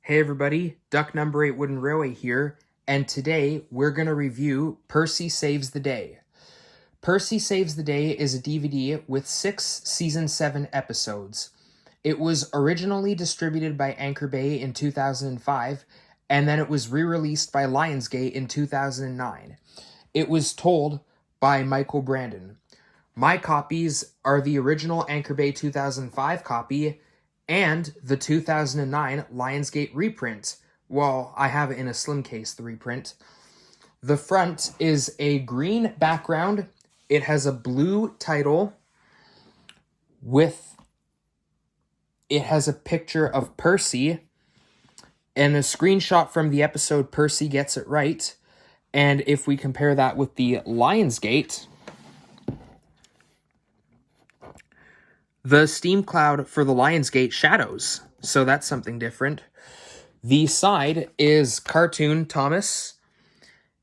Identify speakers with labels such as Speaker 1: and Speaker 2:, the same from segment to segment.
Speaker 1: Hey everybody, Duck Number 8 Wooden Railway here, and today we're going to review Percy Saves the Day. Percy Saves the Day is a DVD with 6 Season 7 episodes. It was originally distributed by Anchor Bay in 2005, and then it was re-released by Lionsgate in 2009. It was told by Michael Brandon. My copies are the original Anchor Bay 2005 copy, and the 2009 Lionsgate reprint. Well, I have it in a slim case, the reprint. The front is a green background. It has a blue title it has a picture of Percy and a screenshot from the episode Percy Gets It Right. And if we compare that with the Lionsgate, the steam cloud for the Lionsgate shadows, so that's something different. The side is Cartoon Thomas.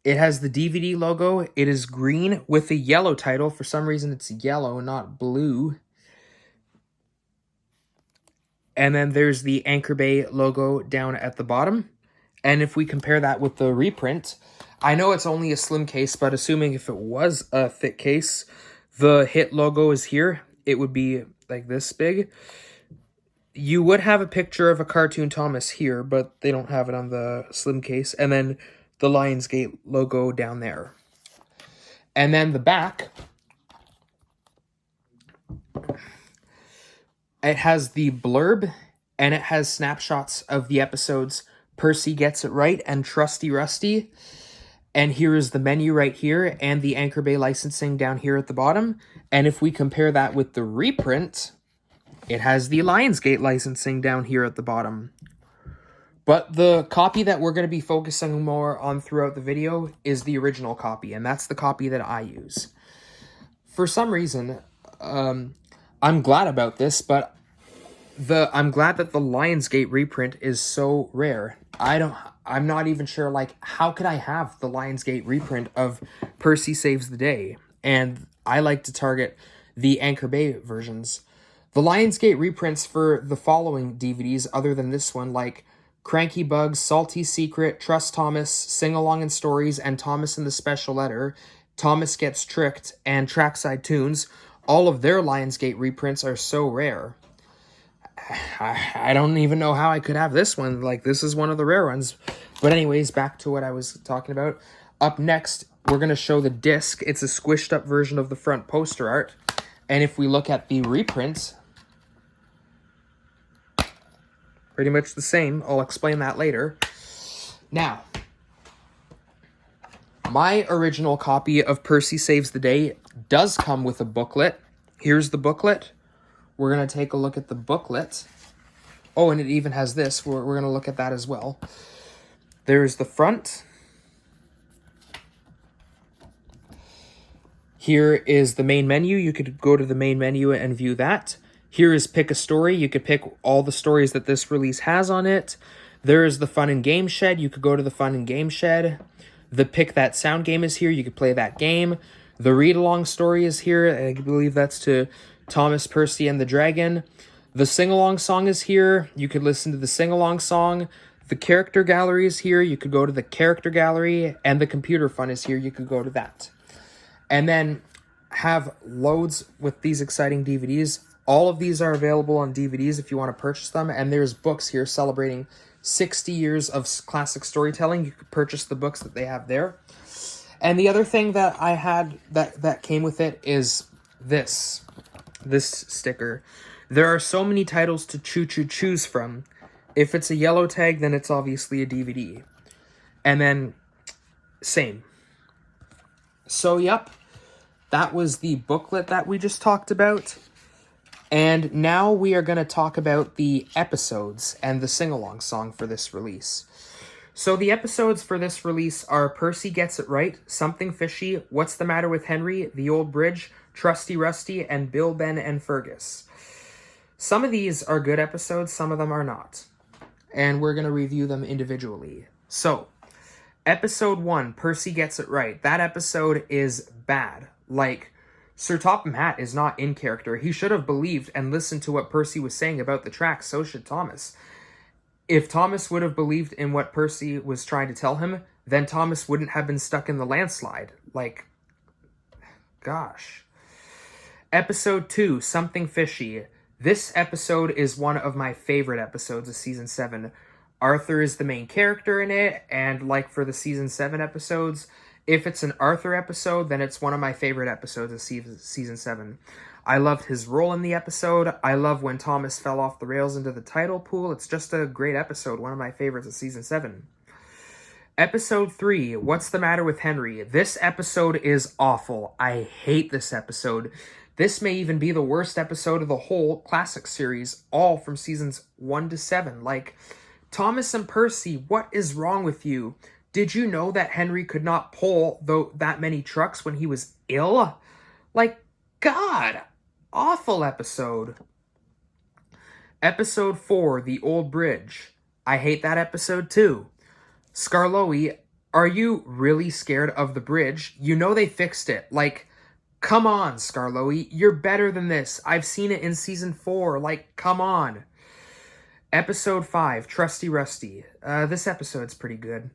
Speaker 1: It has the DVD logo. It is green with a yellow title. For some reason, it's yellow, not blue. And then there's the Anchor Bay logo down at the bottom. And if we compare that with the reprint, I know it's only a slim case, but assuming if it was a thick case, the hit logo is here. It would be like this big. You would have a picture of a Cartoon Thomas here, but they don't have it on the slim case. And then the Lionsgate logo down there. And then the back, it has the blurb, and it has snapshots of the episodes Percy Gets It Right and Trusty Rusty. And here is the menu right here, and the Anchor Bay licensing down here at the bottom. And if we compare that with the reprint, it has the Lionsgate licensing down here at the bottom. But the copy that we're going to be focusing more on throughout the video is the original copy, and that's the copy that I use. For some reason, I'm glad about this, but I'm glad that the Lionsgate reprint is so rare. I'm not even sure, like, how could I have the Lionsgate reprint of Percy Saves the Day? And I like to target the Anchor Bay versions. The Lionsgate reprints for the following DVDs, other than this one, like Cranky Bugs, Salty Secret, Trust Thomas, Sing Along and Stories, and Thomas and the Special Letter, Thomas Gets Tricked, and Trackside Tunes, all of their Lionsgate reprints are so rare. I don't even know how I could have this one. Like, this is one of the rare ones. But anyways, back to what I was talking about. Up next, we're going to show the disc. It's a squished up version of the front poster art. And if we look at the reprints, pretty much the same. I'll explain that later. Now, my original copy of Percy Saves the Day does come with a booklet. Here's the booklet. We're going to take a look at the booklet. Oh, and it even has this. We're going to look at that as well. There's the front. Here is the main menu. You could go to the main menu and view that. Here is Pick a Story. You could pick all the stories that this release has on it. There is the Fun and Game Shed. You could go to the Fun and Game Shed. The Pick That Sound game is here. You could play that game. The read-along story is here. I believe that's to Thomas, Percy, and the Dragon. The sing-along song is here. You could listen to the sing-along song. The character gallery is here. You could go to the character gallery. And the computer fun is here. You could go to that. And then have loads with these exciting DVDs. All of these are available on DVDs if you want to purchase them. And there's books here celebrating 60 years of classic storytelling. You could purchase the books that they have there. And the other thing that I had that came with it is this sticker. There are so many titles to choose from. If it's a yellow tag, then it's obviously a DVD. And then, same. So, yep, that was the booklet that we just talked about. And now we are going to talk about the episodes and the sing-along song for this release. So the episodes for this release are Percy Gets It Right, Something Fishy, What's the Matter with Henry, The Old Bridge, Trusty Rusty, and Bill, Ben, and Fergus. Some of these are good episodes, some of them are not. And we're going to review them individually. So, episode 1, Percy Gets It Right. That episode is bad. Like, Sir Topham Hatt is not in character. He should have believed and listened to what Percy was saying about the tracks, so should Thomas. If Thomas would have believed in what Percy was trying to tell him, then Thomas wouldn't have been stuck in the landslide. Like, gosh. Episode 2, Something Fishy. This episode is one of my favorite episodes of Season 7. Arthur is the main character in it, and like for the Season 7 episodes, if it's an Arthur episode, then it's one of my favorite episodes of Season 7. I loved his role in the episode. I love when Thomas fell off the rails into the tidal pool. It's just a great episode, one of my favorites of Season 7. Episode 3, What's the Matter with Henry? This episode is awful. I hate this episode. This may even be the worst episode of the whole classic series, all from seasons 1 to 7. Like, Thomas and Percy, what is wrong with you? Did you know that Henry could not pull that many trucks when he was ill? Like, God, awful episode. Episode 4, The Old Bridge. I hate that episode too. Skarloey, are you really scared of the bridge? You know they fixed it. Like, come on, Skarloey. You're better than this. I've seen it in season 4. Like, come on. Episode 5, Trusty Rusty. This episode's pretty good.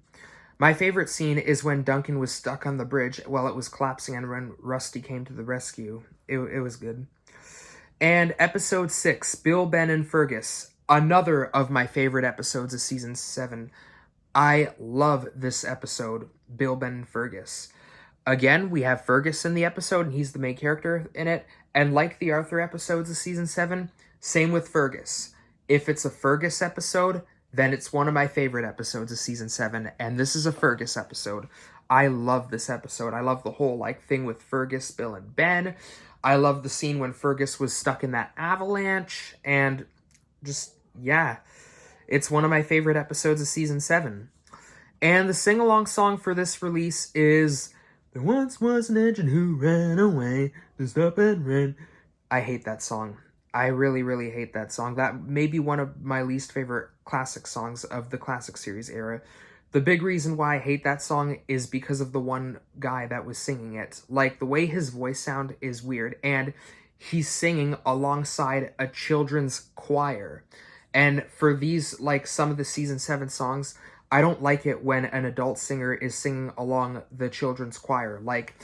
Speaker 1: My favorite scene is when Duncan was stuck on the bridge while it was collapsing and when Rusty came to the rescue. It was good. And episode 6, Bill, Ben, and Fergus. Another of my favorite episodes of season 7. I love this episode, Bill, Ben, and Fergus. Again, we have Fergus in the episode, and he's the main character in it. And like the Arthur episodes of season 7, same with Fergus. If it's a Fergus episode, then it's one of my favorite episodes of season 7, and this is a Fergus episode. I love this episode. I love the whole thing with Fergus, Bill, and Ben. I love the scene when Fergus was stuck in that avalanche, and just, yeah. It's one of my favorite episodes of season 7. And the sing-along song for this release is There Once Was an Engine Who Ran Away to Stop and Ran. I hate that song. I really, really hate that song. That may be one of my least favorite classic songs of the classic series era. The big reason why I hate that song is because of the one guy that was singing it. Like, the way his voice sound is weird, and he's singing alongside a children's choir. And for these, some of the season 7 songs, I don't like it when an adult singer is singing along the children's choir. Like,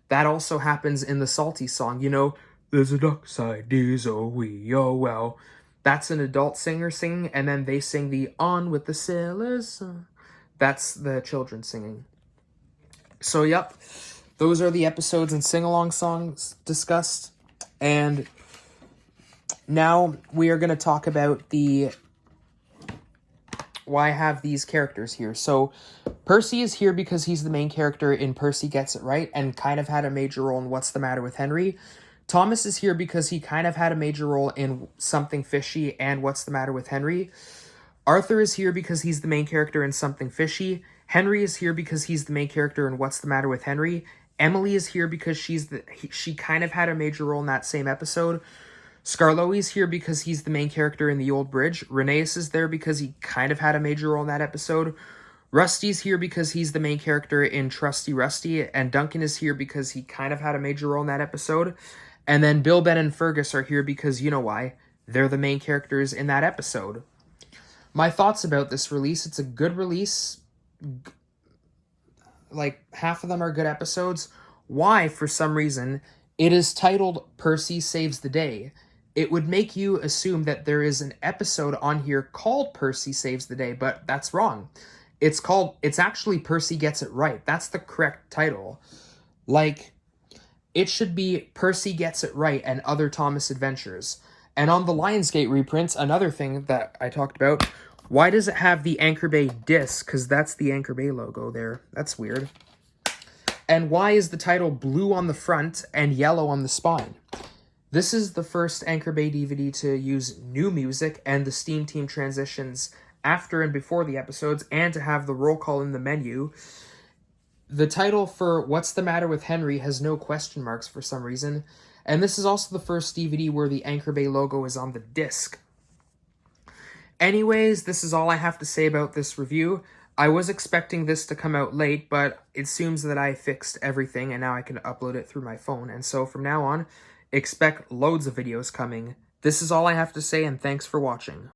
Speaker 1: that also happens in the Salty song, there's a dark side, diesel, we oh well. That's an adult singer singing, and then they sing the On with the Sailors. That's the children singing. So, yep, those are the episodes and sing-along songs discussed. And now we are going to talk about why I have these characters here. So, Percy is here because he's the main character in Percy Gets It Right and kind of had a major role in What's the Matter with Henry. Thomas is here because he kind of had a major role in Something Fishy and What's the Matter with Henry. Arthur is here because he's the main character in Something Fishy. Henry is here because he's the main character in What's the Matter with Henry. Emily is here because she kind of had a major role in that same episode. Skarloey's here because he's the main character in The Old Bridge. Rheneas is there because he kind of had a major role in that episode. Rusty's here because he's the main character in Trusty Rusty. And Duncan is here because he kind of had a major role in that episode. And then Bill, Ben, and Fergus are here because, you know why, they're the main characters in that episode. My thoughts about this release, it's a good release. Half of them are good episodes. Why, for some reason, it is titled Percy Saves the Day. It would make you assume that there is an episode on here called Percy Saves the Day, but that's wrong. It's actually Percy Gets It Right. That's the correct title. It should be Percy Gets It Right and Other Thomas Adventures. And on the Lionsgate reprints, another thing that I talked about, why does it have the Anchor Bay disc? Because that's the Anchor Bay logo there. That's weird. And why is the title blue on the front and yellow on the spine? This is the first Anchor Bay DVD to use new music and the Steam Team transitions after and before the episodes, and to have the roll call in the menu. The title for What's the Matter with Henry has no question marks for some reason, and this is also the first DVD where the Anchor Bay logo is on the disc. Anyways, this is all I have to say about this review. I was expecting this to come out late, but it seems that I fixed everything, and now I can upload it through my phone, and so from now on, expect loads of videos coming. This is all I have to say, and thanks for watching.